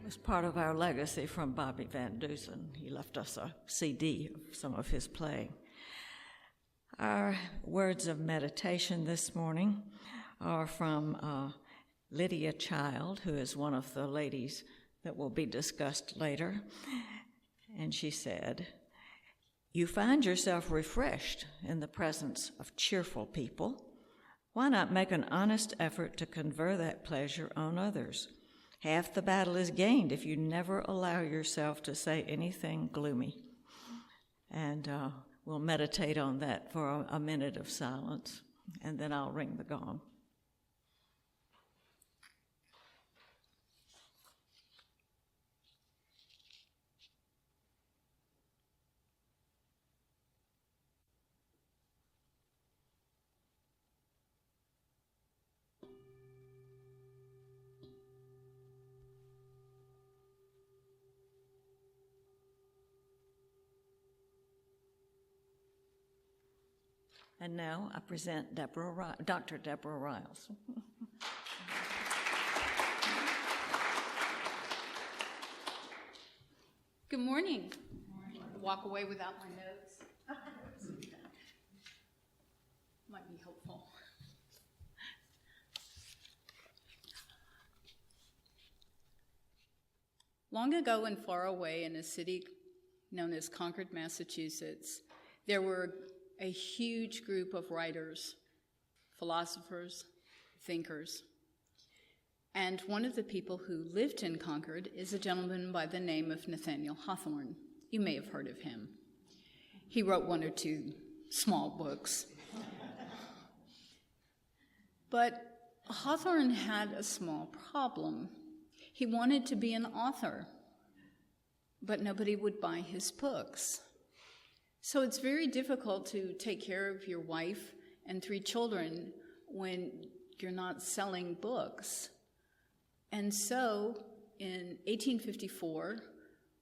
was part of our legacy from Bobby Van Dusen. He left us a CD of some of his playing. Our words of meditation this morning are from Lydia Child, who is one of the ladies that will be discussed later. And she said, "You find yourself refreshed in the presence of cheerful people. Why not make an honest effort to confer that pleasure on others? Half the battle is gained if you never allow yourself to say anything gloomy." And we'll meditate on that for a minute of silence, and then I'll ring the gong. And now I present Dr. Deborah Ryals. Good morning. Walk away without my notes. Might be helpful. Long ago and far away in a city known as Concord, Massachusetts, there were a huge group of writers, philosophers, thinkers. And one of the people who lived in Concord is a gentleman by the name of Nathaniel Hawthorne. You may have heard of him. He wrote one or two small books. But Hawthorne had a small problem. He wanted to be an author, but nobody would buy his books. So it's very difficult to take care of your wife and 3 children when you're not selling books. And so in 1854,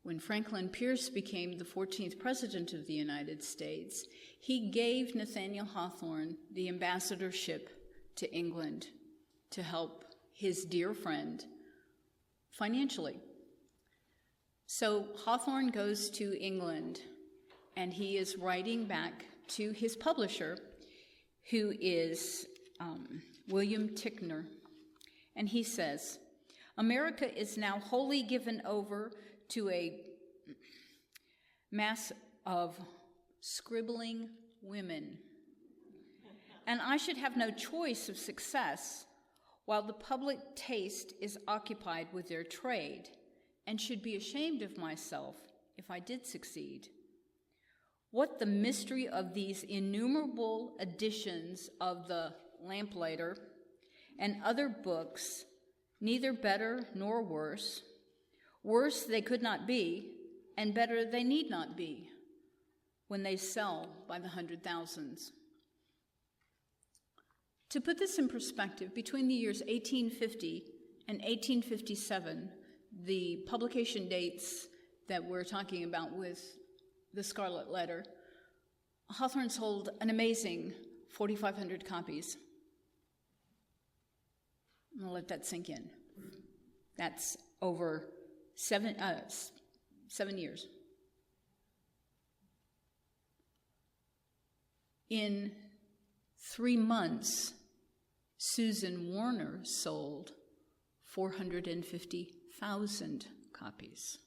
when Franklin Pierce became the 14th president of the United States, he gave Nathaniel Hawthorne the ambassadorship to England to help his dear friend financially. So Hawthorne goes to England, and he is writing back to his publisher, who is William Ticknor. And he says, "America is now wholly given over to a mass of scribbling women. And I should have no choice of success while the public taste is occupied with their trade, and should be ashamed of myself if I did succeed. What the mystery of these innumerable editions of the Lamplighter and other books, neither better nor worse. Worse they could not be, and better they need not be, when they sell by the 100,000s. To put this in perspective, between the years 1850 and 1857, the publication dates that we're talking about with The Scarlet Letter, Hawthorne sold an amazing 4,500 copies. I'm going to let that sink in. That's over 7 years. In 3 months, Susan Warner sold 450,000 copies.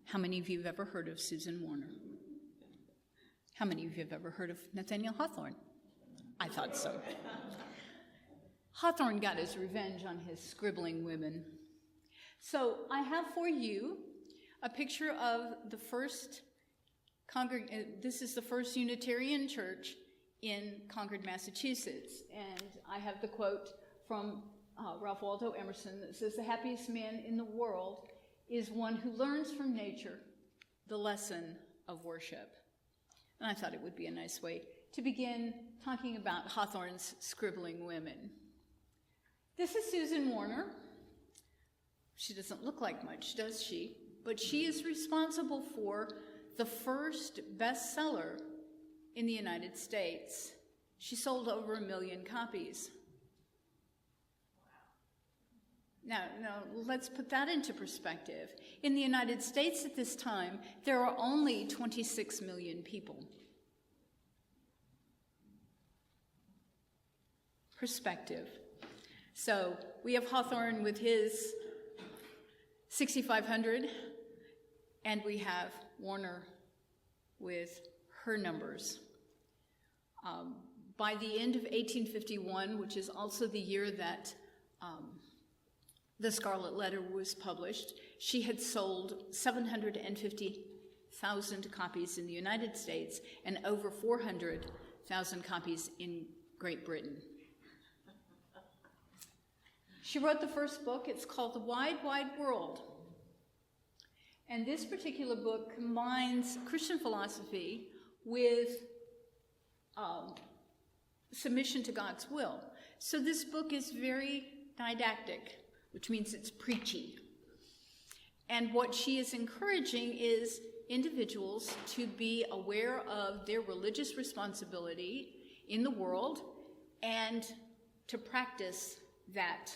How many of you have ever heard of Susan Warner? How many of you have ever heard of Nathaniel Hawthorne? I thought so. Hawthorne got his revenge on his scribbling women. So I have for you a picture of the first this is the first Unitarian church in Concord, Massachusetts. And I have the quote from Ralph Waldo Emerson that says, "The happiest man in the world is one who learns from nature the lesson of worship." And I thought it would be a nice way to begin talking about Hawthorne's scribbling women. This is Susan Warner. She doesn't look like much, does she? But she is responsible for the first bestseller in the United States. She sold over 1 million copies. Now, let's put that into perspective. In the United States at this time, there are only 26 million people. Perspective. So we have Hawthorne with his 6,500, and we have Warner with her numbers. By the end of 1851, which is also the year that The Scarlet Letter was published, she had sold 750,000 copies in the United States and over 400,000 copies in Great Britain. She wrote the first book. It's called The Wide, Wide World. And this particular book combines Christian philosophy with submission to God's will. So this book is very didactic, which means it's preachy. And what she is encouraging is individuals to be aware of their religious responsibility in the world and to practice that,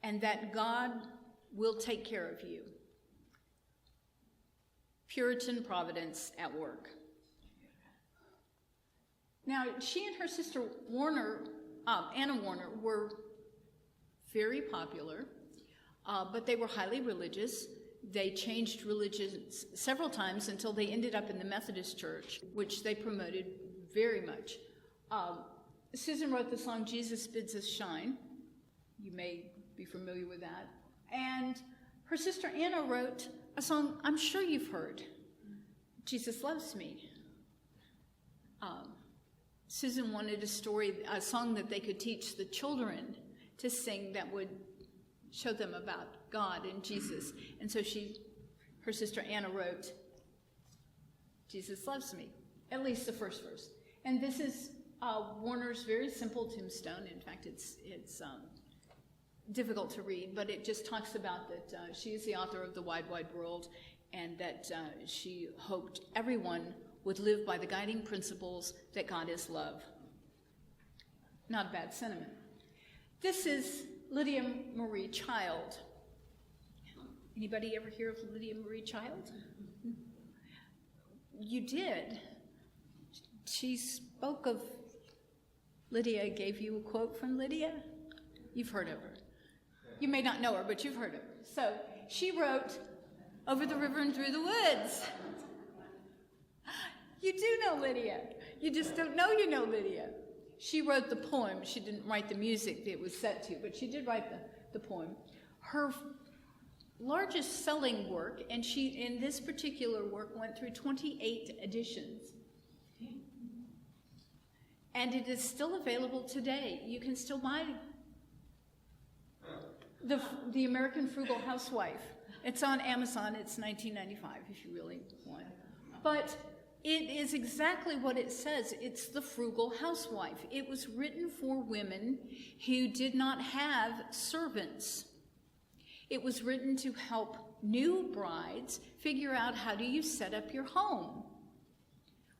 and that God will take care of you. Puritan providence at work. Now, she and her sister Anna Warner, were very popular, but they were highly religious. They changed religions several times until they ended up in the Methodist Church, which they promoted very much. Susan wrote the song, Jesus Bids Us Shine. You may be familiar with that. And her sister Anna wrote a song I'm sure you've heard, Jesus Loves Me. Susan wanted a song that they could teach the children to sing that would show them about God and Jesus. And so her sister Anna wrote, Jesus Loves Me, at least the first verse. And this is Warner's very simple tombstone. In fact, it's difficult to read, but it just talks about that she is the author of The Wide, Wide World, and that she hoped everyone would live by the guiding principles that God is love. Not a bad sentiment. This is Lydia Marie Child. Anybody ever hear of Lydia Marie Child? You did. She spoke of Lydia, gave you a quote from Lydia. You've heard of her. You may not know her, but you've heard of her. So she wrote, Over the River and Through the Woods. You do know Lydia. You just don't know you know Lydia. She wrote the poem. She didn't write the music that it was set to, but she did write the poem. Her largest selling work, and she, in this particular work, went through 28 editions. And it is still available today. You can still buy the American Frugal Housewife. It's on Amazon. It's $19.95 if you really want. But it is exactly what it says. It's the Frugal Housewife. It was written for women who did not have servants. It was written to help new brides figure out, how do you set up your home?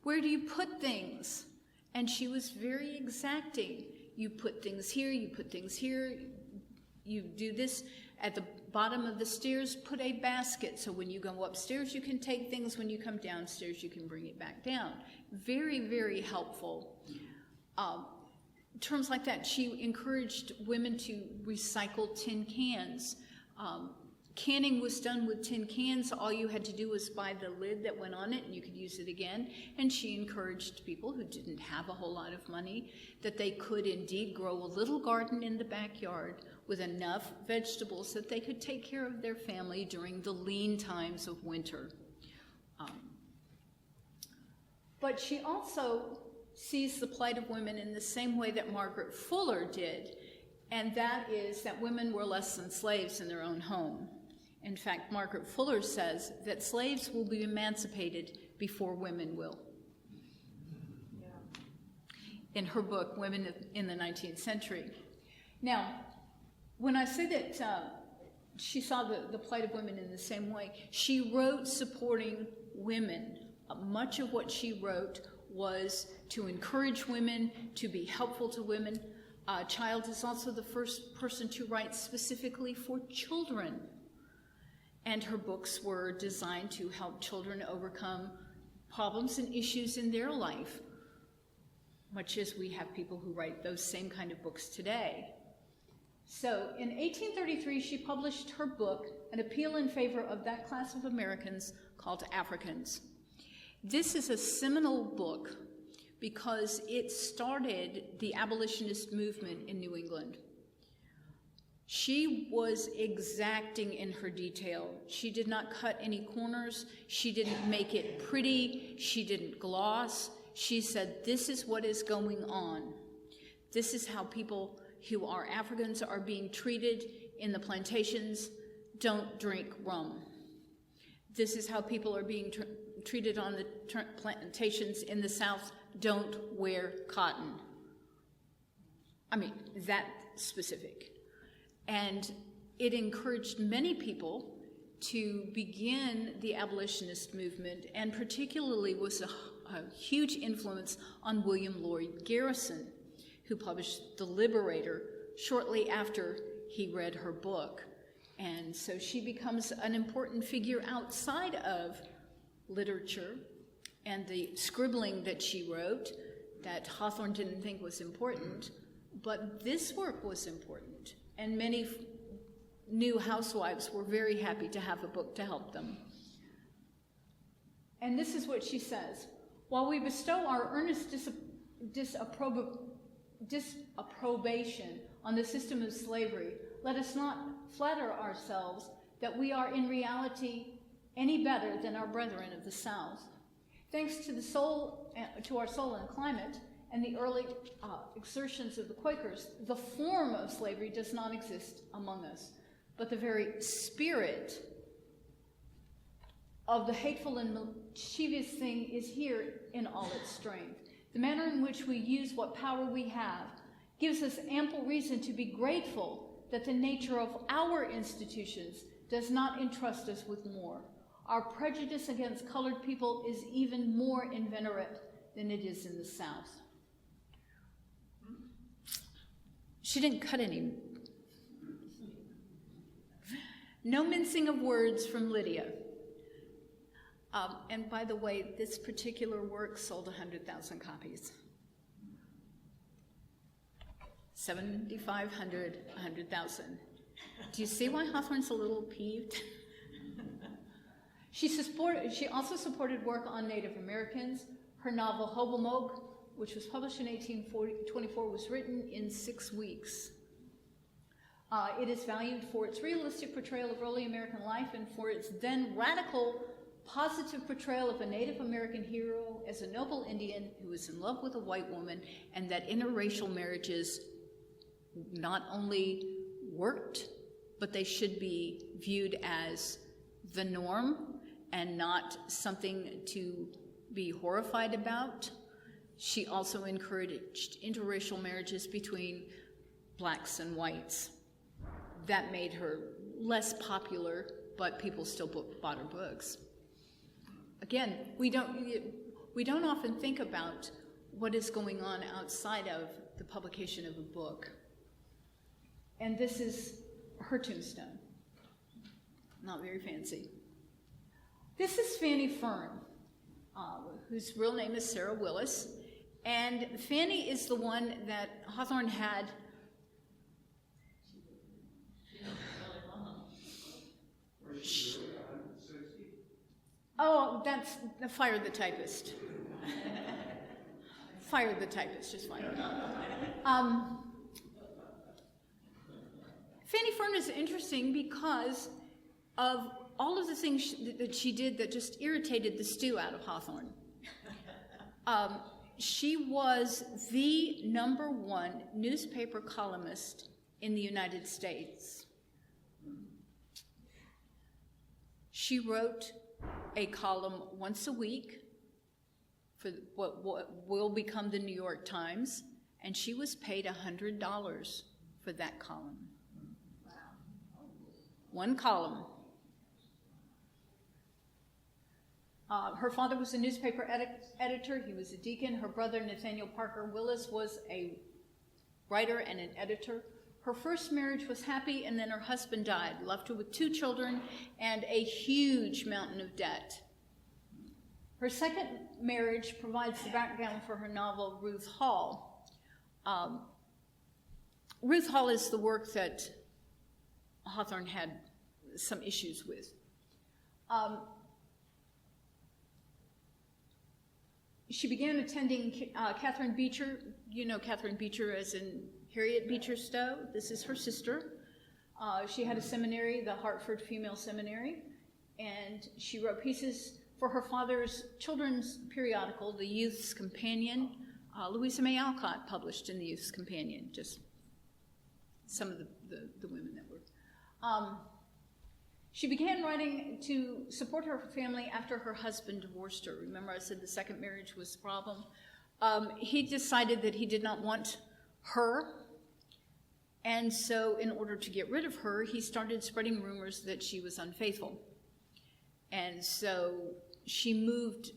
Where do you put things? And she was very exacting. You put things here, you put things here, you do this. At the bottom of the stairs, put a basket, so when you go upstairs, you can take things. When you come downstairs, you can bring it back down. Very, very helpful. Terms like that. She encouraged women to recycle tin cans. Canning was done with tin cans. All you had to do was buy the lid that went on it, and you could use it again. And she encouraged people who didn't have a whole lot of money that they could indeed grow a little garden in the backyard with enough vegetables that they could take care of their family during the lean times of winter. But she also sees the plight of women in the same way that Margaret Fuller did, and that is that women were less than slaves in their own home. In fact, Margaret Fuller says that slaves will be emancipated before women will. Yeah. In her book, Women in the 19th Century. Now, when I say that she saw the plight of women in the same way, she wrote supporting women. Much of what she wrote was to encourage women, to be helpful to women. Child is also the first person to write specifically for children. And her books were designed to help children overcome problems and issues in their life, much as we have people who write those same kind of books today. So in 1833, she published her book, An Appeal in Favor of That Class of Americans Called Africans. This is a seminal book because it started the abolitionist movement in New England. She was exacting in her detail. She did not cut any corners. She didn't make it pretty. She didn't gloss. She said, this is what is going on. This is how people who are Africans are being treated in the plantations. Don't drink rum. This is how people are being treated on the plantations in the South. Don't wear cotton. I mean, that specific. And it encouraged many people to begin the abolitionist movement, and particularly was a huge influence on William Lloyd Garrison, who published The Liberator shortly after he read her book. And so she becomes an important figure outside of literature and the scribbling that she wrote that Hawthorne didn't think was important, but this work was important. And many new housewives were very happy to have a book to help them. And this is what she says. While we bestow our earnest disapprobation on the system of slavery, let us not flatter ourselves that we are in reality any better than our brethren of the South. Thanks to our soul and climate and the early exertions of the Quakers, the form of slavery does not exist among us, but the very spirit of the hateful and mischievous thing is here in all its strength. The manner in which we use what power we have gives us ample reason to be grateful that the nature of our institutions does not entrust us with more. Our prejudice against colored people is even more inveterate than it is in the South. She didn't cut any. No mincing of words from Lydia. And by the way, this particular work sold 100,000 copies. 7,500, 100,000. Do you see why Hawthorne's a little peeved? She also supported work on Native Americans. Her novel Hobomok, which was published in 1824, was written in 6 weeks. It is valued for its realistic portrayal of early American life and for its then radical, positive portrayal of a Native American hero as a noble Indian who was in love with a white woman, and that interracial marriages not only worked, but they should be viewed as the norm and not something to be horrified about. She also encouraged interracial marriages between blacks and whites. That made her less popular, but people still bought her books. Again, we don't often think about what is going on outside of the publication of a book. And this is her tombstone. Not very fancy. This is Fanny Fern, whose real name is Sarah Willis. And Fanny is the one that Hawthorne had. Oh, that's fire the typist. Fire the typist, just fire. Fanny Fern is interesting because of all of the things that she did that just irritated the stew out of Hawthorne. She was the #1 newspaper columnist in the United States. She wrote a column once a week for what will become the New York Times, and she was paid $100 for that column. One column. Her father was a newspaper editor. He was a deacon. Her brother, Nathaniel Parker Willis, was a writer and an editor. Her first marriage was happy, and then her husband died, left her with 2 children and a huge mountain of debt. Her second marriage provides the background for her novel, Ruth Hall. Ruth Hall is the work that Hawthorne had some issues with. She began attending Catherine Beecher. You know Catherine Beecher as in Harriet Beecher Stowe. This is her sister. She had a seminary, the Hartford Female Seminary, and she wrote pieces for her father's children's periodical, The Youth's Companion. Louisa May Alcott published in The Youth's Companion, just some of the women that were. She began writing to support her family after her husband divorced her. Remember I said the second marriage was a problem? He decided that he did not want her, and so in order to get rid of her, he started spreading rumors that she was unfaithful. And so she moved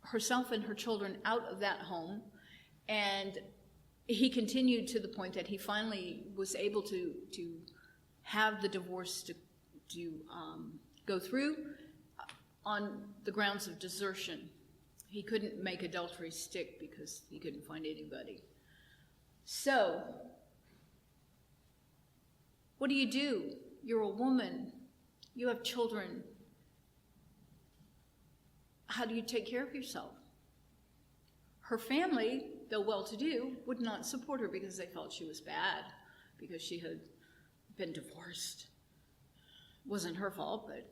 herself and her children out of that home, and he continued to the point that he finally was able to have the divorce to go through on the grounds of desertion. He couldn't make adultery stick because he couldn't find anybody. So, what do? You're a woman. You have children. How do you take care of yourself? Her family, though well-to-do, would not support her because they felt she was bad, because she had been divorced. Wasn't her fault, but...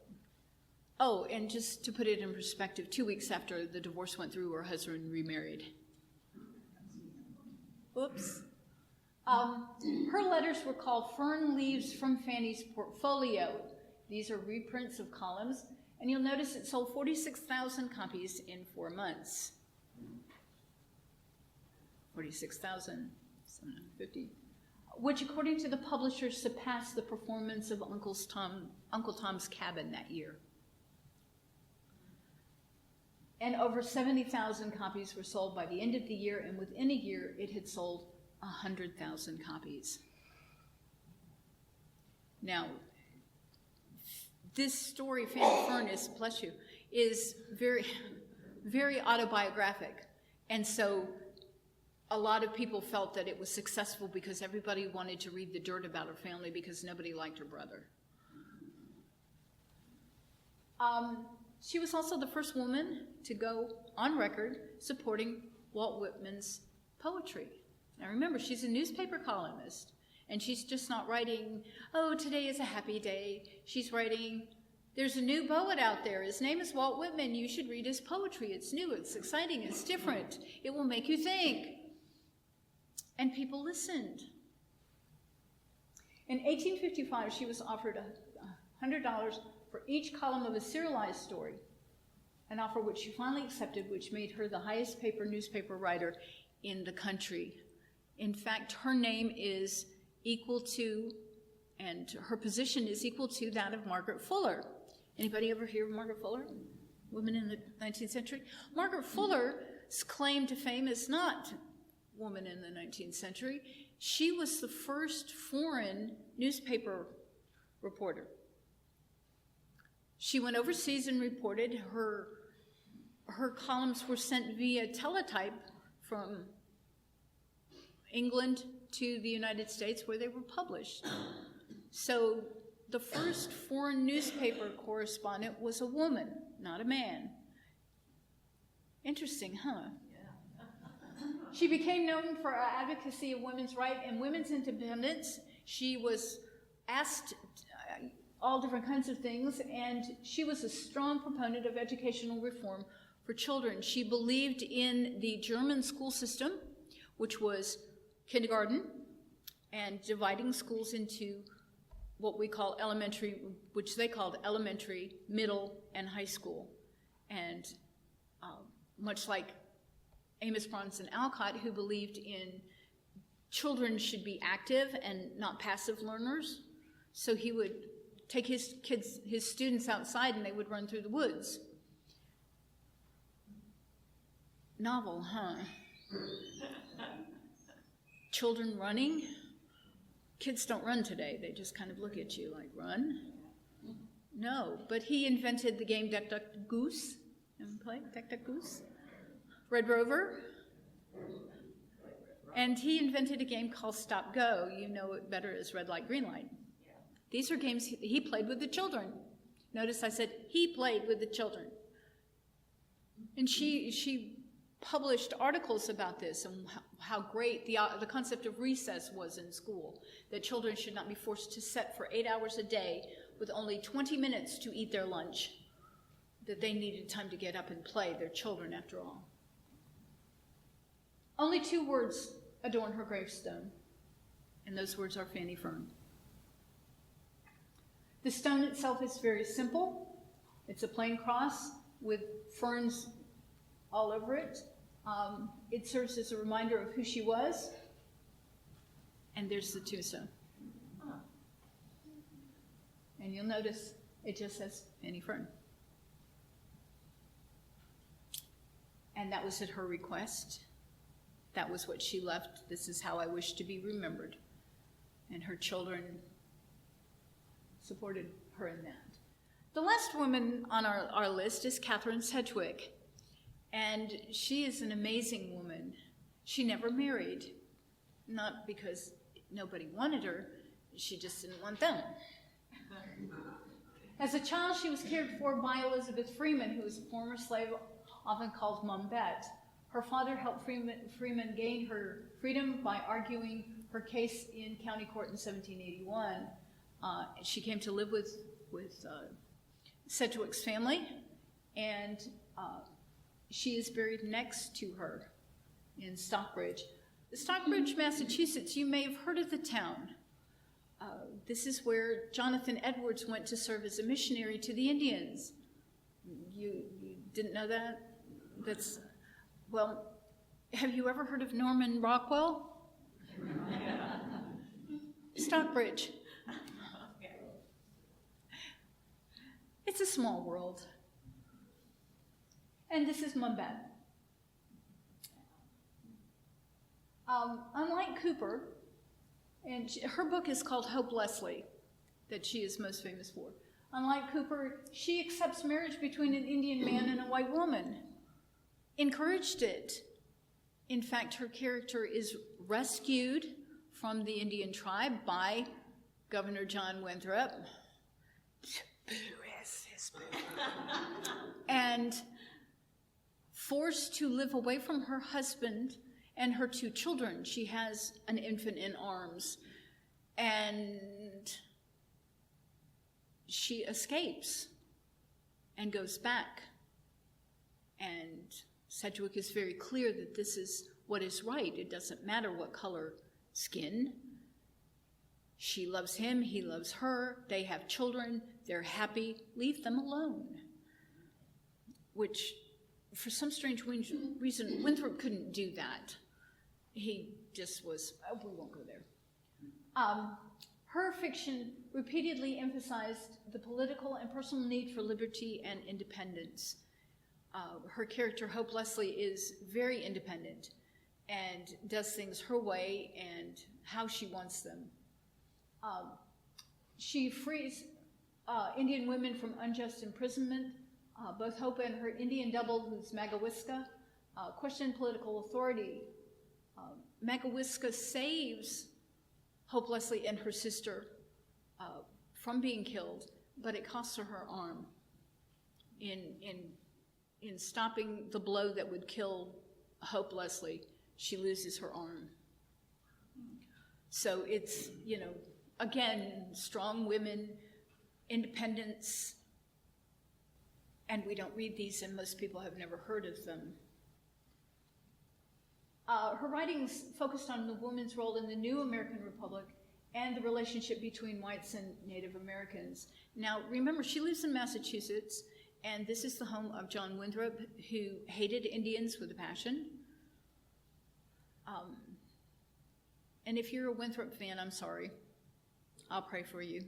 Oh, and just to put it in perspective, 2 weeks after the divorce went through, her husband remarried. Oops. Her letters were called Fern Leaves from Fanny's Portfolio. These are reprints of columns, and you'll notice it sold 46,000 copies in 4 months. 46,750. Which, according to the publishers, surpassed the performance of Uncle Tom's Cabin that year. And over 70,000 copies were sold by the end of the year, and within a year, it had sold 100,000 copies. Now, this story, Fanny Furness, bless you, is very, very autobiographic. And so a lot of people felt that it was successful because everybody wanted to read the dirt about her family because nobody liked her brother. She was also the first woman to go on record supporting Walt Whitman's poetry. Now remember, she's a newspaper columnist, and she's just not writing, oh, today is a happy day. She's writing, there's a new poet out there. His name is Walt Whitman. You should read his poetry. It's new, it's exciting, it's different. It will make you think. And people listened. In 1855, she was offered $100 for each column of a serialized story, an offer which she finally accepted, which made her the highest newspaper writer in the country. In fact, her name is equal to, and her position is equal to that of Margaret Fuller. Anybody ever hear of Margaret Fuller? Woman in the 19th century? Margaret Fuller's claim to fame is not woman in the 19th century. She was the first foreign newspaper reporter. She went overseas and reported. Her columns were sent via teletype from England to the United States, where they were published. So the first foreign newspaper correspondent was a woman, not a man. Interesting, huh? She became known for her advocacy of women's rights and women's independence. She was asked all different kinds of things, and she was a strong proponent of educational reform for children. She believed in the German school system, which was kindergarten, and dividing schools into what we call elementary, which they called elementary, middle, and high school. And much like Amos Bronson Alcott, who believed in children should be active and not passive learners, so he would take his students outside and they would run through the woods. Novel, huh? children running. Kids don't run today. They just kind of look at you like, run? No, but he invented the game Duck, Duck, Goose. Ever played Duck, Duck, Goose? Red Rover. And he invented a game called Stop Go. You know it better as Red Light, Green Light. These are games he played with the children. Notice I said he played with the children. And she published articles about this and how great the concept of recess was in school, that children should not be forced to sit for 8 hours a day with only 20 minutes to eat their lunch, that they needed time to get up and play. They're children after all. Only 2 words adorn her gravestone, and those words are Fanny Fern. The stone itself is very simple. It's a plain cross with ferns all over it. It serves as a reminder of who she was. And there's the tombstone. And you'll notice it just says Fanny Fern. And that was at her request. That was what she left. This is how I wish to be remembered. And her children supported her in that. The last woman on our list is Catherine Sedgwick. And she is an amazing woman. She never married. Not because nobody wanted her. She just didn't want them. As a child, she was cared for by Elizabeth Freeman, who was a former slave, often called Mum Bet. Her father helped Freeman gain her freedom by arguing her case in county court in 1781. She came to live with Sedgwick's family, and she is buried next to her in Stockbridge. Stockbridge, Massachusetts, you may have heard of the town. This is where Jonathan Edwards went to serve as a missionary to the Indians. You didn't know that? Well, have you ever heard of Norman Rockwell? Stockbridge. It's a small world. And this is Mum Bet. Unlike Cooper, and her book is called Hope Leslie, that she is most famous for. Unlike Cooper, she accepts marriage between an Indian man and a white woman, encouraged it. In fact, her character is rescued from the Indian tribe by Governor John Winthrop. And forced to live away from her husband and her 2 children. She has an infant in arms. And she escapes and goes back. And Sedgwick is very clear that this is what is right. It doesn't matter what color skin. She loves him, he loves her, they have children, they're happy, leave them alone. Which, for some strange reason, Winthrop couldn't do that. He just was, we won't go there. Her fiction repeatedly emphasized the political and personal need for liberty and independence. Her character, Hope Leslie, is very independent and does things her way and how she wants them. She frees Indian women from unjust imprisonment. Both Hope and her Indian double, who's Magawiska, question political authority. Magawiska saves Hope Leslie and her sister from being killed, but it costs her her arm in stopping the blow that would kill Hope Leslie. She loses her arm. So it's, again, strong women, independence, and we don't read these, and most people have never heard of them. Her writings focused on the woman's role in the new American Republic and the relationship between whites and Native Americans. Now, remember, she lives in Massachusetts, and this is the home of John Winthrop, who hated Indians with a passion. And if you're a Winthrop fan, I'm sorry. I'll pray for you.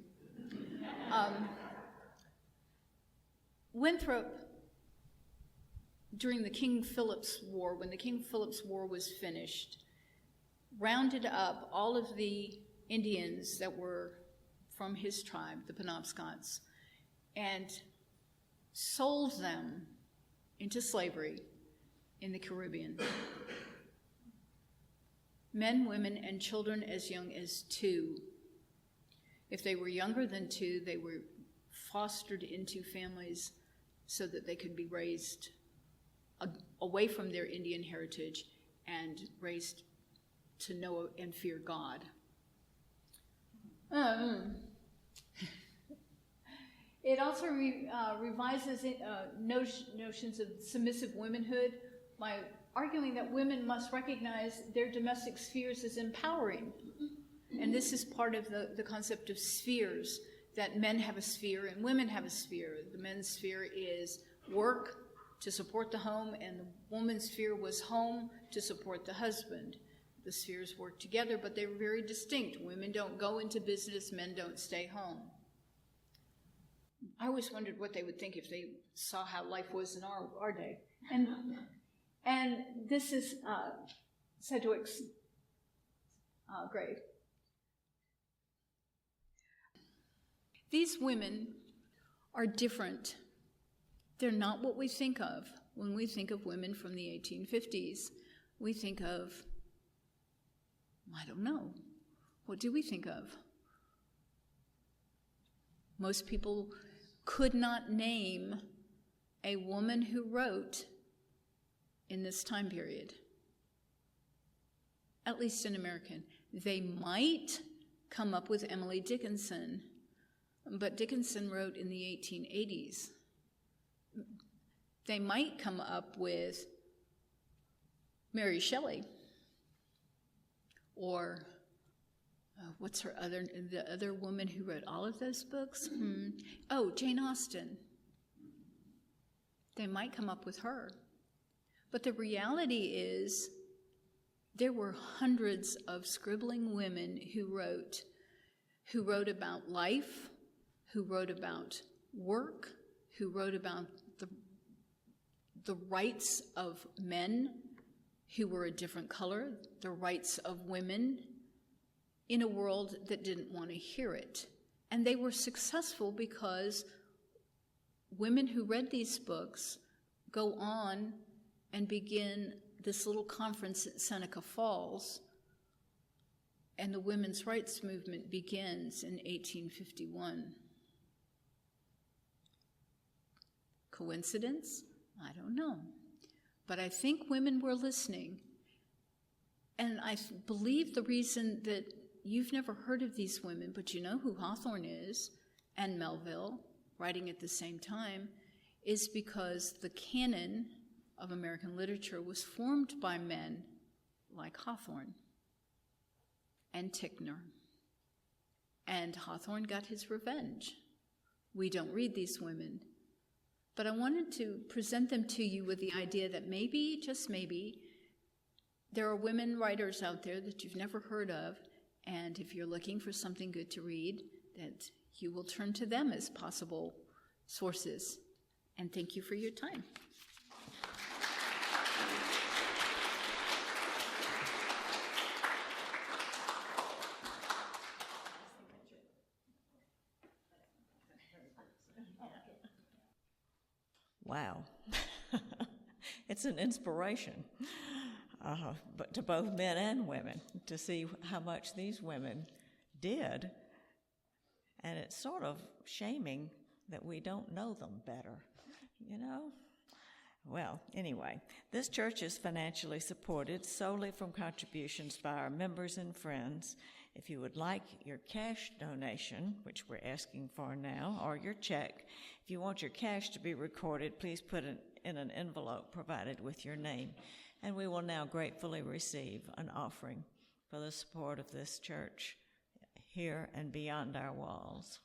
Winthrop, during the King Philip's War, when the King Philip's War was finished, rounded up all of the Indians that were from his tribe, the Penobscots, and sold them into slavery in the Caribbean. Men, women, and children as young as 2. If they were younger than 2, they were fostered into families so that they could be raised away from their Indian heritage and raised to know and fear God. It also revises notions of submissive womanhood by arguing that women must recognize their domestic spheres as empowering. And this is part of the concept of spheres, that men have a sphere and women have a sphere. The men's sphere is work to support the home, and the woman's sphere was home to support the husband. The spheres work together, but they're very distinct. Women don't go into business, men don't stay home. I always wondered what they would think if they saw how life was in our day. And this is Sedgwick's grave. These women are different. They're not what we think of when we think of women from the 1850s. We think of, I don't know, what do we think of? Most people could not name a woman who wrote in this time period, at least an American. They might come up with Emily Dickinson, but Dickinson wrote in the 1880s. They might come up with Mary Shelley, or what's the other woman who wrote all of those books? Oh, Jane Austen. They might come up with her. But the reality is there were hundreds of scribbling women who wrote about life, who wrote about work, who wrote about the rights of men who were a different color, the rights of women in a world that didn't want to hear it. And they were successful because women who read these books go on and begin this little conference at Seneca Falls, and the women's rights movement begins in 1851. Coincidence? I don't know. But I think women were listening. And I believe the reason that you've never heard of these women, but you know who Hawthorne is, and Melville, writing at the same time, is because the canon of American literature was formed by men like Hawthorne and Ticknor. And Hawthorne got his revenge. We don't read these women. But I wanted to present them to you with the idea that maybe, just maybe, there are women writers out there that you've never heard of, and if you're looking for something good to read, that you will turn to them as possible sources. And thank you for your time. Wow. It's an inspiration, but to both men and women, to see how much these women did. And it's sort of shaming that we don't know them better, you know? Well, anyway, this church is financially supported solely from contributions by our members and friends. If you would like your cash donation, which we're asking for now, or your check, if you want your cash to be recorded, please put it in an envelope provided with your name. And we will now gratefully receive an offering for the support of this church here and beyond our walls.